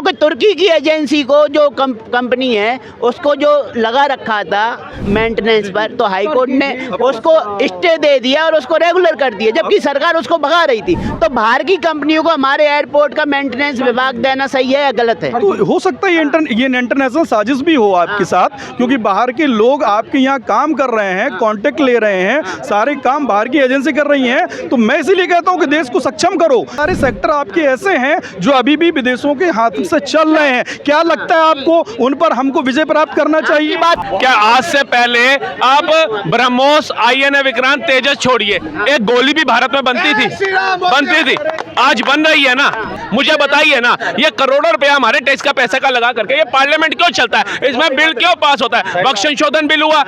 क्योंकि तुर्की की एजेंसी को जो कंपनी है उसको जो लगा रखा था मेंटेनेंस पर, तो हाई कोर्ट ने उसको स्टे दे दिया और उसको रेगुलर कर दिया, जबकि सरकार उसको भगा रही थी। तो बाहर की कंपनियों को हमारे एयरपोर्ट का मेंटेनेंस विभाग देना सही है या गलत है? तो हो सकता है ये इंटरनेशनल साजिश भी हो आपके साथ, क्योंकि बाहर के लोग आपके यहाँ काम कर रहे हैं, कॉन्ट्रैक्ट ले रहे हैं, सारे काम बाहर की एजेंसी कर रही हैं। तो मैं इसीलिए कहता हूँ कि देश को सक्षम करो। सारे सेक्टर आपके ऐसे हैं जो अभी भी विदेशों के हाथ से चल रहे हैं। क्या लगता है आपको उन पर हमको विजय प्राप्त करना चाहिए? बात क्या आज से पहले आप ब्रह्मोस, INA विक्रांत, तेजस छोड़िए, एक गोली भी भारत में बनती थी, आज बन रही है ना? मुझे बताइए ना, ये करोड़ों रुपया हमारे टैक्स का पैसे का लगा करके ये पार्लियामेंट क्यों चलता है? इसमें बिल क्यों पास होता है? वक्त संशोधन बिल हुआ,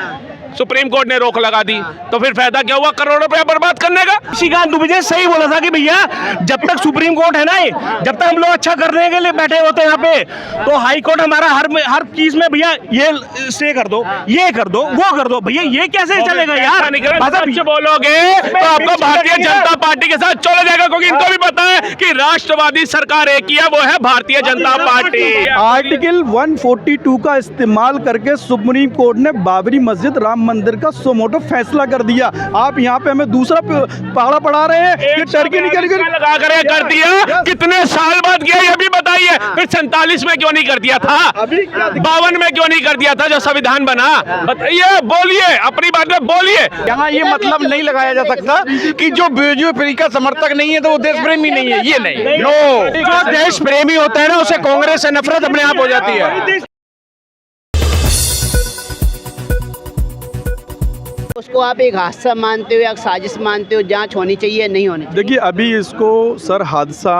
सुप्रीम कोर्ट ने रोक लगा दी, तो फिर फायदा क्या हुआ करोड़ों रुपया बर्बाद करने का? श्रीकांत दुबे सही बोला था कि भैया जब तक सुप्रीम कोर्ट है ना, जब तक हम लोग अच्छा करने के लिए बैठे होते हैं यहाँ पे, तो हाई कोर्ट हमारा हर चीज में भैया ये स्टे कर दो, ये कर दो, वो कर दो। भैया ये कैसे चलेगा यार? सच बोलोगे तो आपको भारतीय जनता पार्टी के साथ चला जाएगा, क्योंकि इनको भी पता है कि राष्ट्रवादी सरकार एक ही है, वो है भारतीय जनता पार्टी। आर्टिकल 142 का इस्तेमाल करके सुप्रीम कोर्ट ने बाबरी मस्जिद, राम मंदिर का सुमोटो फैसला कर दिया। आप यहाँ पे हमें दूसरा पहाड़ा पढ़ा रहे हैं कि टर्की निकल लगा कर दिया। कितने साल बाद किया ये भी बताइए? फिर 47 में क्यों नहीं कर दिया था? 52 में क्यों नहीं कर दिया था जब संविधान बना? बताइए, बोलिए, अपनी बात में बोलिए। यहाँ ये मतलब नहीं लगाया जा सकता कि जो बीजेपी का समर्थक नहीं है तो वो देश प्रेमी नहीं है, ये नहीं। जो देश प्रेमी होता है ना, उसे कांग्रेस से नफरत अपने आप हो जाती है। उसको आप एक हादसा मानते हो या साजिश मानते हो? जांच होनी चाहिए या नहीं होनी चाहिए? देखिए, अभी इसको सर हादसा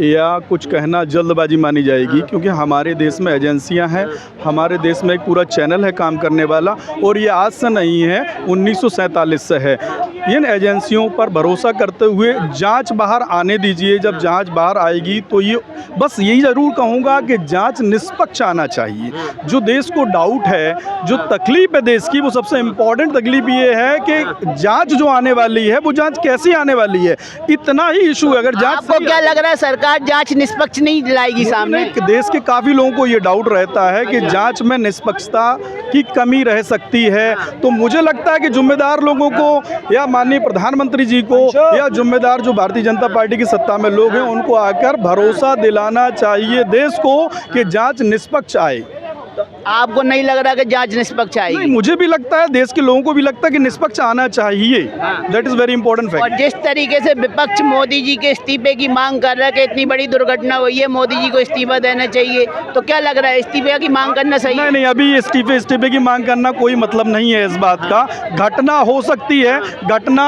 या कुछ कहना जल्दबाजी मानी जाएगी, क्योंकि हमारे देश में एजेंसियां हैं, हमारे देश में एक पूरा चैनल है काम करने वाला, और ये आज से नहीं है, 1947 से है। इन एजेंसियों पर भरोसा करते हुए जांच बाहर आने दीजिए। जब जांच बाहर आएगी तो ये बस यही ज़रूर कहूँगा कि जांच निष्पक्ष आना चाहिए। जो देश को डाउट है, जो तकलीफ है देश की, वो सबसे इम्पोर्टेंट तकलीफ ये है कि जांच जो आने वाली है वो जांच कैसी आने वाली है, इतना ही इशू है। अगर जांच आपको क्या लग रहा है सरकार जांच निष्पक्ष नहीं लाएगी सामने? देश के काफ़ी लोगों को ये डाउट रहता है कि जांच में निष्पक्षता की कमी रह सकती है। तो मुझे लगता है कि जिम्मेदार लोगों को या माननीय प्रधानमंत्री जी को या जिम्मेदार जो भारतीय जनता पार्टी की सत्ता में लोग हैं उनको आकर भरोसा दिलाना चाहिए देश को कि जांच निष्पक्ष आए। आपको नहीं लग रहा कि जांच निष्पक्ष आएगी? नहीं, मुझे भी लगता है, देश के लोगों को भी लगता है कि निष्पक्ष आना चाहिए। That is very important fact. और जिस तरीके से विपक्ष मोदी जी के इस्तीफे की मांग कर रहा है कि इतनी बड़ी दुर्घटना हुई है, मोदी जी को इस्तीफा देना चाहिए, तो क्या लग रहा है इस्तीफे की मांग करना सही है? नहीं, अभी इस्तीफे की मांग करना कोई मतलब नहीं है इस बात का। घटना हो सकती है, घटना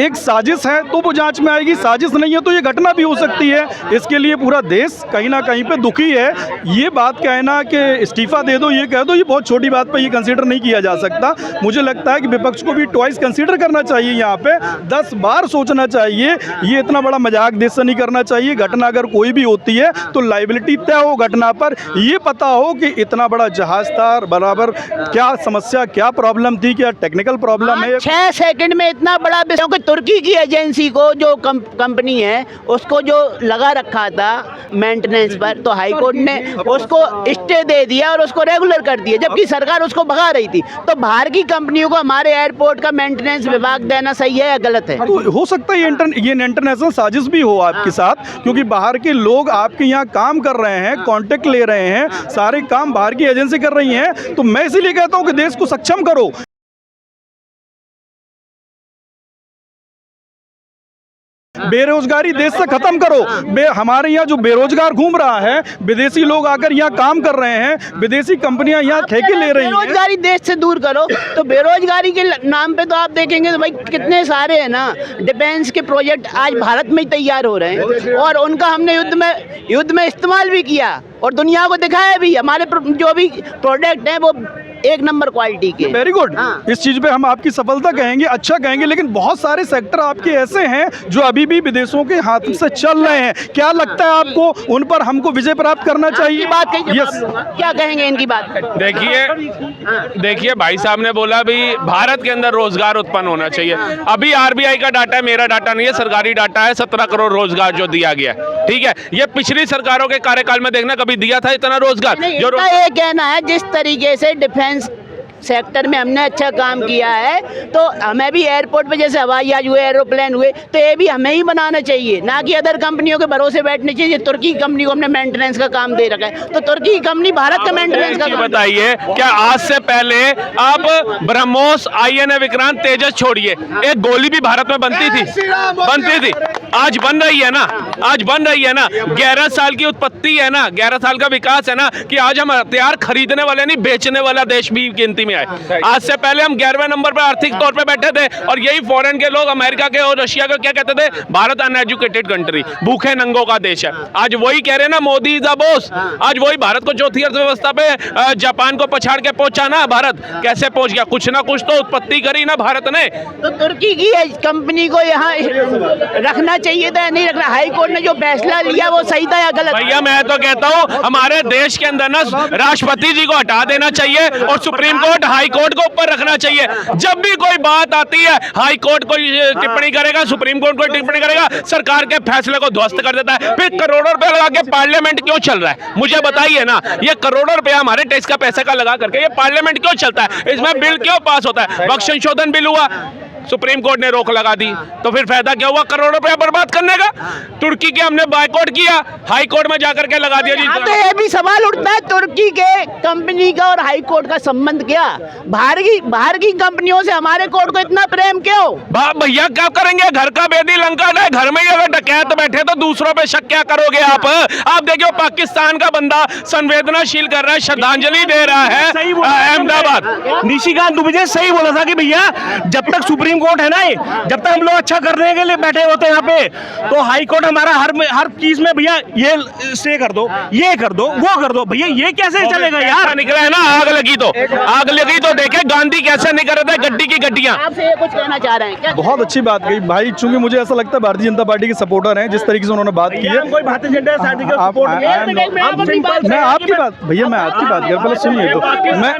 एक साजिश है तो वो जांच में आएगी, साजिश नहीं है तो ये घटना भी हो सकती है। इसके लिए पूरा देश कहीं ना कहीं पे दुखी है। ये बात कहना कि इस्तीफा दे दो, ये कह दो, ये बहुत छोटी बात पे ये कंसीडर नहीं किया जा सकता। मुझे लगता है कि विपक्ष को भी ट्वाइस कंसीडर करना चाहिए, यहाँ पे 10 बार सोचना चाहिए। ये इतना बड़ा मजाक देश से नहीं करना चाहिए। घटना अगर कोई भी होती है तो लाइबिलिटी तय हो घटना पर, ये पता हो कि इतना बड़ा जहाज था, बराबर क्या समस्या, क्या प्रॉब्लम थी, क्या टेक्निकल प्रॉब्लम है। 6 सेकंड में इतना बड़ा, क्योंकि तुर्की की एजेंसी को जो कंपनी है उसको जो लगा रखा था मेंटेनेंस पर, तो हाई कोर्ट ने उसको स्टे दे दिया और उसको रेगुलर कर दिया, जबकि सरकार उसको भगा रही थी। तो बाहर की कंपनियों को हमारे एयरपोर्ट का मेंटेनेंस विभाग देना सही है या गलत है? तो हो सकता है ये इंटरनेशनल साजिश भी हो आपके साथ, क्योंकि बाहर के लोग आपके यहाँ काम कर रहे हैं, कॉन्ट्रैक्ट ले रहे हैं, सारे काम बाहर की एजेंसी कर रही हैं। तो मैं इसीलिए कहता हूँ कि देश को सक्षम करो। बेरोजगारी देश से खत्म करो। हमारे यहाँ जो बेरोजगार घूम रहा है, विदेशी लोग आकर यहाँ काम कर रहे हैं, विदेशी कंपनियां यहाँ ठेके ले रही हैं। बेरोजगारी देश से दूर करो। तो बेरोजगारी के नाम पे तो आप देखेंगे तो भाई कितने सारे हैं ना, डिफेंस के प्रोजेक्ट आज भारत में ही तैयार हो रहे हैं, और उनका हमने युद्ध में इस्तेमाल भी किया और दुनिया को दिखाया भी। हमारे जो भी प्रोडक्ट हैं वो एक नंबर क्वालिटी के। Very good. हाँ। इस चीज पे हम आपकी सफलता कहेंगे, अच्छा कहेंगे, लेकिन बहुत सारे सेक्टर आपके ऐसे हैं जो अभी भी विदेशों के हाथ से चल रहे हैं। क्या लगता है आपको उन पर हमको विजय प्राप्त करना चाहिए? बात कही Yes. क्या कहेंगे इनकी बात पर? देखिए भाई साहब ने बोला भी भारत के अंदर रोजगार उत्पन्न होना चाहिए। अभी आरबीआई का डाटा है, मेरा डाटा नहीं है, सरकारी डाटा है, 17 करोड़ रोजगार जो दिया गया है, ठीक है। ये पिछली सरकारों के कार्यकाल में देखना कभी दिया था इतना रोजगार? जो इनका ये कहना है जिस तरीके से डिफेंस सेक्टर में हमने अच्छा काम किया है, तो हमें भी एयरपोर्ट पे जैसे हवाई जहाज हुए, एरोप्लेन हुए, तो ये भी हमें ही बनाना चाहिए, ना कि अदर कंपनियों के भरोसे बैठने चाहिए। तुर्की कंपनी को हमने मेंटेनेंस का काम दे रखा है, तो तुर्की कंपनी भारत का मेंटेनेंस का काम। बताइए, क्या आज से पहले आप ब्रह्मोस, आईएनए विक्रांत, तेजस छोड़िए, एक गोली भी भारत में बनती थी? आज बन रही है ना, आज बन रही है ना। 11 साल की उत्पत्ति है ना, 11 साल का विकास है ना, कि आज हम हथियार खरीदने वाले नहीं, बेचने वाला देश भी गिनती में आए। आज से पहले हम 11वें नंबर पर आर्थिक तौर पे बैठे थे, और यही फॉरेन के लोग, अमेरिका के और रशिया के, क्या कहते थे? भारत अनएजुकेटेड कंट्री, भूखे नंगों का देश है। आज वही कह रहे हैं ना, मोदी इज द बॉस। आज वही भारत को चौथी अर्थव्यवस्था पे जापान को पछाड़ के पहुंचा ना भारत। कैसे पहुंच गया? कुछ ना कुछ तो उत्पत्ति करी ना भारत ने। तो तुर्की की कंपनी को यहाँ रखना चाहिए था, नहीं रखना? हाई कोर्ट ने जो फैसला लिया वो सही था या गलत? भैया मैं तो कहता हूँ हमारे देश के अंदर ना राष्ट्रपति जी को हटा देना चाहिए और सुप्रीम कोर्ट, हाई कोर्ट को ऊपर रखना चाहिए। जब भी कोई बात आती है, हाई कोर्ट कोई टिप्पणी करेगा, सुप्रीम कोर्ट कोई टिप्पणी करेगा, सरकार के फैसले को ध्वस्त कर देता है। फिर करोड़ों रुपए लगा के पार्लियामेंट क्यों चल रहा है? मुझे बताइए ना, ये करोड़ों रुपया हमारे टैक्स का पैसे का लगा करके ये पार्लियामेंट क्यों चलता है? इसमें बिल क्यों पास होता है? वक्त संशोधन बिल हुआ, सुप्रीम कोर्ट ने रोक लगा दी, तो फिर फायदा क्या हुआ करोड़ों रुपया बर्बाद करने का? तुर्की के हमने बायकॉट किया, हाई कोर्ट में जाकर के लगा दिया जी। हाँ, तो ये भी सवाल उठता है, तुर्की के कंपनी का और हाई कोर्ट का संबंध क्या? बाहर की कंपनियों से हमारे कोर्ट को इतना प्रेम क्यों? भैया क्या करेंगे? घर का बेदी लंका है, घर में ही अगर डकैत बैठे तो दूसरों पे शक क्या करोगे आप? आप देखिए पाकिस्तान का बंदा संवेदनाशील कर रहा है, श्रद्धांजलि दे रहा है अहमदाबाद। निशिकांत दुबे सही बोला था कि भैया जब तक सुप्रीम कोर्ट है ना, जब तक हम लोग अच्छा करने के लिए बैठे होते हैं यहाँ पे, तो हाई कोर्ट हमारा हर चीज में भैया ये स्टे कर दो, ये कर दो, वो कर दो। भैया ये कैसे चलेगा यार? निकला है ना, आग लगी तो देखे गांधी कैसे नहीं कर रहे थे गड्डी की गड्डियां। आपसे ये कुछ कहना चाह रहे हैं क्या? बहुत अच्छी बात कही भाई, चूंकि मुझे ऐसा लगता है भारतीय जनता पार्टी के सपोर्टर हैं, जिस तरीके से उन्होंने बात की है। कोई भारतीय जनता पार्टी का सपोर्ट नहीं है। मैं आपकी बात भैया, मैं आपकी बात कर, पहले सुनिए तो। मैं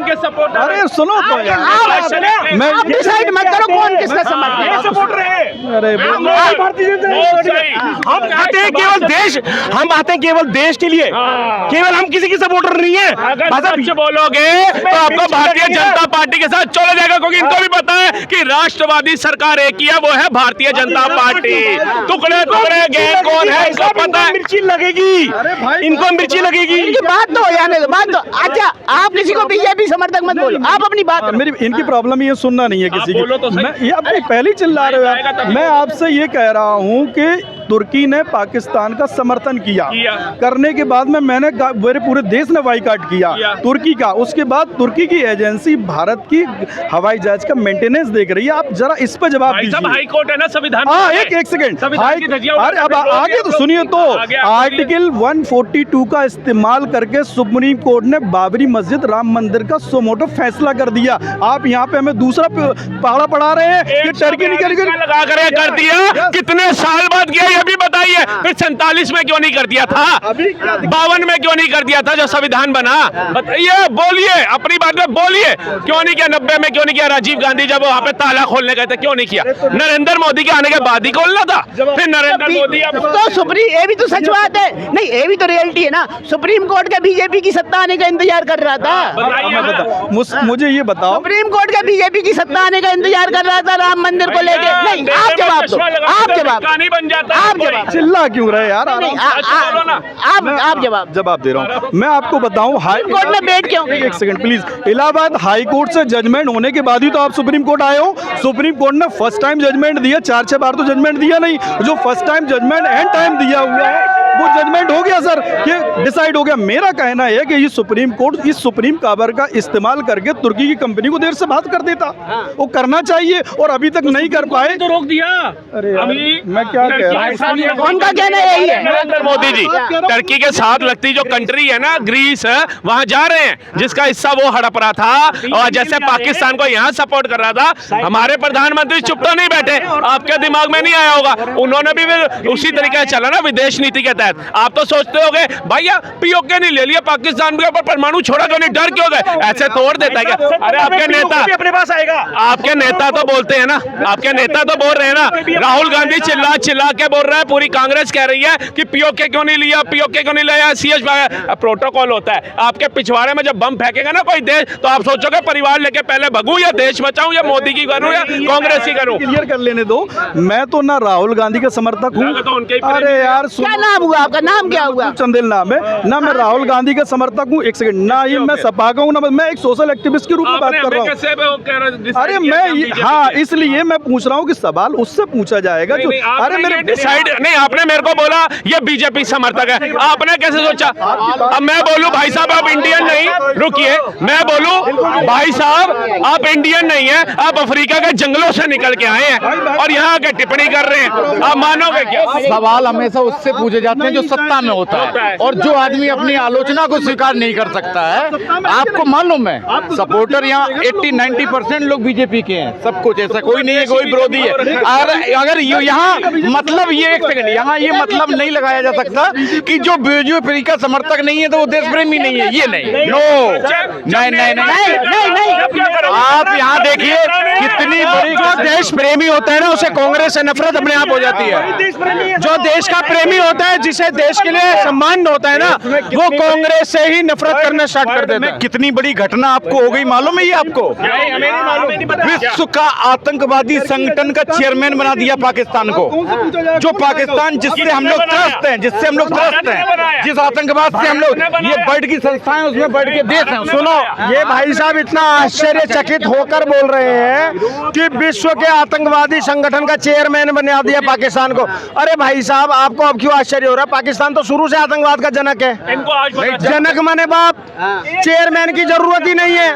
अरे सुनो तो यार, मैं डिसाइड मत करो कौन किसका समर्थन है। सपोर्टर है। अरे हम आते हैं केवल देश, हम आते हैं केवल देश के लिए, केवल हम किसी की सपोर्टर नहीं है। सच बोलोगे तो आपको भारतीय जनता पार्टी के साथ चला जाएगा, क्योंकि इनको भी पता है कि राष्ट्रवादी सरकार एक ही है, वो है भारतीय जनता पार्टी। टुकड़े गए कौन है इसको पता है। मिर्ची लगेगी, इनको मिर्ची लगेगी। इनकी बात तो हो जाने दो, बात तो। अच्छा, आप किसी को बीजेपी समर्थक मत बोलो, आप अपनी बात करो। मेरी इनकी प्रॉब्लम ये सुनना नहीं है किसी की। मैं ये अपनी पहली चिल्ला रहे हो। मैं आपसे ये कह रहा हूँ कि तुर्की ने पाकिस्तान का समर्थन किया, करने के बाद में मैंने मेरे पूरे देश ने बाइकआउट किया तुर्की का। उसके बाद तुर्की की एजेंसी भारत की हवाई जहाज का मेंटेनेंस देख रही है। आप जरा इस पर जवाब दीजिए। हाई कोर्ट है ना, संविधान। हाँ, एक सेकंड। अरे अब आगे तो सुनिए तो। आर्टिकल 142 का इस्तेमाल करके सुप्रीम कोर्ट ने बाबरी मस्जिद, राम मंदिर का सुमोटो फैसला कर दिया। आप यहाँ पे हमें दूसरा पहाड़ा पढ़ा रहे हैं कि टर्की नहीं लगा कर दिया। कितने साल बाद किया ये भी बताइए। फिर 47 में क्यों नहीं कर दिया था? 52 में क्यों नहीं कर दिया था जब संविधान बना? बताइए, बोलिए, अपनी बात में बोलिए। क्यों नहीं किया? 90 में क्यों नहीं किया? राजीव गांधी जब वहां पे ताला खोलने गए थे क्यों नहीं किया? नरेंद्र मोदी के आने के बाद ही खोलना था। फिर नरेंद्र मोदी तो सुप्रीम, ये भी तो सच बात है। नहीं, ये भी तो रियलिटी है ना। सुप्रीम कोर्ट का बीजेपी की सत्ता आने का इंतजार कर रहा था। मुझे ये बताओ, सुप्रीम कोर्ट का बीजेपी की सत्ता आने का इंतजार कर रहा था राम मंदिर को लेके। नहीं, आप जवाब दो, आप जवाब, कहानी बन जाता आप जवाब। चिल्ला क्यों रहे यार? आप जवाब दे रहा हूँ। मैं आपको बताऊं, हाई कोर्ट में बैठ क्यों? एक second please. Allahabad high court से जजमेंट होने के बाद ही तो आप सुप्रीम कोर्ट आए हो। सुप्रीम कोर्ट ने फर्स्ट टाइम जजमेंट दिया, 4-6 बार तो जजमेंट दिया नहीं। जो first time judgment and time दिया हुआ है वो जजमेंट हो गया सर, कि डिसाइड हो गया। मेरा कहना है कि ये सुप्रीम कोर्ट इस सुप्रीम पावर का इस्तेमाल करके तुर्की की कंपनी को देर से बात कर देता, वो करना चाहिए और अभी तक नहीं कर पाए। तो रोक दिया। अरे यार, मैं क्या कह रहा हूँ, उनका कहना यही है। नरेंद्र मोदी जी टर्की के साथ लगती जो कंट्री है ना, ग्रीस, वहां जा रहे हैं, जिसका हिस्सा वो हड़प रहा था, और जैसे पाकिस्तान को यहाँ सपोर्ट कर रहा था। हमारे प्रधानमंत्री चुप तो नहीं बैठे, आपके दिमाग में नहीं आया होगा, उन्होंने भी उसी तरीके से चला ना विदेश नीति के तहत। आप तो सोचते होगे भैया पीओके नहीं ले लिया, पाकिस्तान के ऊपर परमाणु छोड़ा क्यों नहीं, डर क्यों गए, ऐसे तोड़ देता है क्या? अरे आपके नेता अपने पास आएगा, आपके नेता तो बोलते हैं ना, आपके नेता तो बोल रहे हैं ना, राहुल गांधी चिल्ला चिल्ला के बोल रहा है, पूरी कांग्रेस कह रही है कि पीओके क्यों नहीं लिया, पीओके क्यों नहीं लिया, सीएस प्रोटोकॉल होता है। आपके पिछवाड़े में जब बम फेंकेगा ना कोई देश, तो आप सोचोगे परिवार लेके पहले भगूं या देश बचाऊं या मोदी की करूं या कांग्रेस की करूं। क्लियर कर लेने दो, मैं तो ना राहुल गांधी का समर्थक हूँ। तो उनके ही अरे यार क्या नाम हुआ आपका, नाम क्या हुआ? चंदेल नाम है ना, मैं राहुल गांधी का समर्थक हूँ। एक सेकंड, ना ही मैं सपा का हूँ, ना मैं एक सोशल एक्टिविस्ट के रूप में बात कर रहा हूँ। अरे मैं, हाँ, इसलिए मैं पूछ रहा हूँ कि सवाल उससे पूछा जाएगा जो, अरे मेरे डिसाइड नहीं, आपने मेरे को बोला ये बीजेपी समर्थक है, आपने कैसे सोचा? अब मैं बोलूं भाई साहब आप इंडियन नहीं, रुकिए, मैं बोलूं भाई साहब आप इंडियन नहीं है, आप अफ्रीका के जंगलों से निकल के आए हैं और यहाँ के टिप्पणी कर रहे हैं, आप मानोगे क्या? सवाल हमेशा उससे पूछे जाते हैं जो सत्ता में होता है, और जो आदमी अपनी आलोचना को स्वीकार नहीं कर सकता है। आपको मालूम है सपोर्टर यहाँ 80-90% लोग बीजेपी के हैं, सब कुछ, ऐसा कोई नहीं है कोई विरोधी है। अगर यहाँ मतलब ये, एक सेकंड, यहाँ ये मतलब नहीं लगाया जा सकता कि जो बीजेपी का समर्थक नहीं है तो वो देश प्रेमी नहीं है, ये नहीं, नो, नहीं। आप यहाँ देखिए कितनी बड़ी, जो देश प्रेमी होता है ना उसे कांग्रेस से नफरत अपने आप हो जाती है। जो देश का प्रेमी होता है, जिसे देश के लिए सम्मान होता है ना, वो कांग्रेस से ही नफरत करना स्टार्ट कर देता है। कितनी बड़ी घटना आपको हो गई मालूम है ये आपको? विश्व का आतंकवादी संगठन का चेयरमैन बना दिया पाकिस्तान को, जो पाकिस्तान जिससे हम लोग त्रस्त हैं, जिस आतंकवाद से हम लोग, ये वर्ल्ड की संस्थाएं उसमें वर्ल्ड के देश हैं। सुनो, ये भाई साहब इतना आश्चर्यचकित होकर बोल रहे हैं कि विश्व के आतंकवादी संगठन का चेयरमैन बना दिया पाकिस्तान को। अरे भाई साहब आपको अब क्यों आश्चर्य हो रहा है? पाकिस्तान तो शुरू से आतंकवाद का जनक है। जनक माने बाप, चेयरमैन की जरूरत ही नहीं है।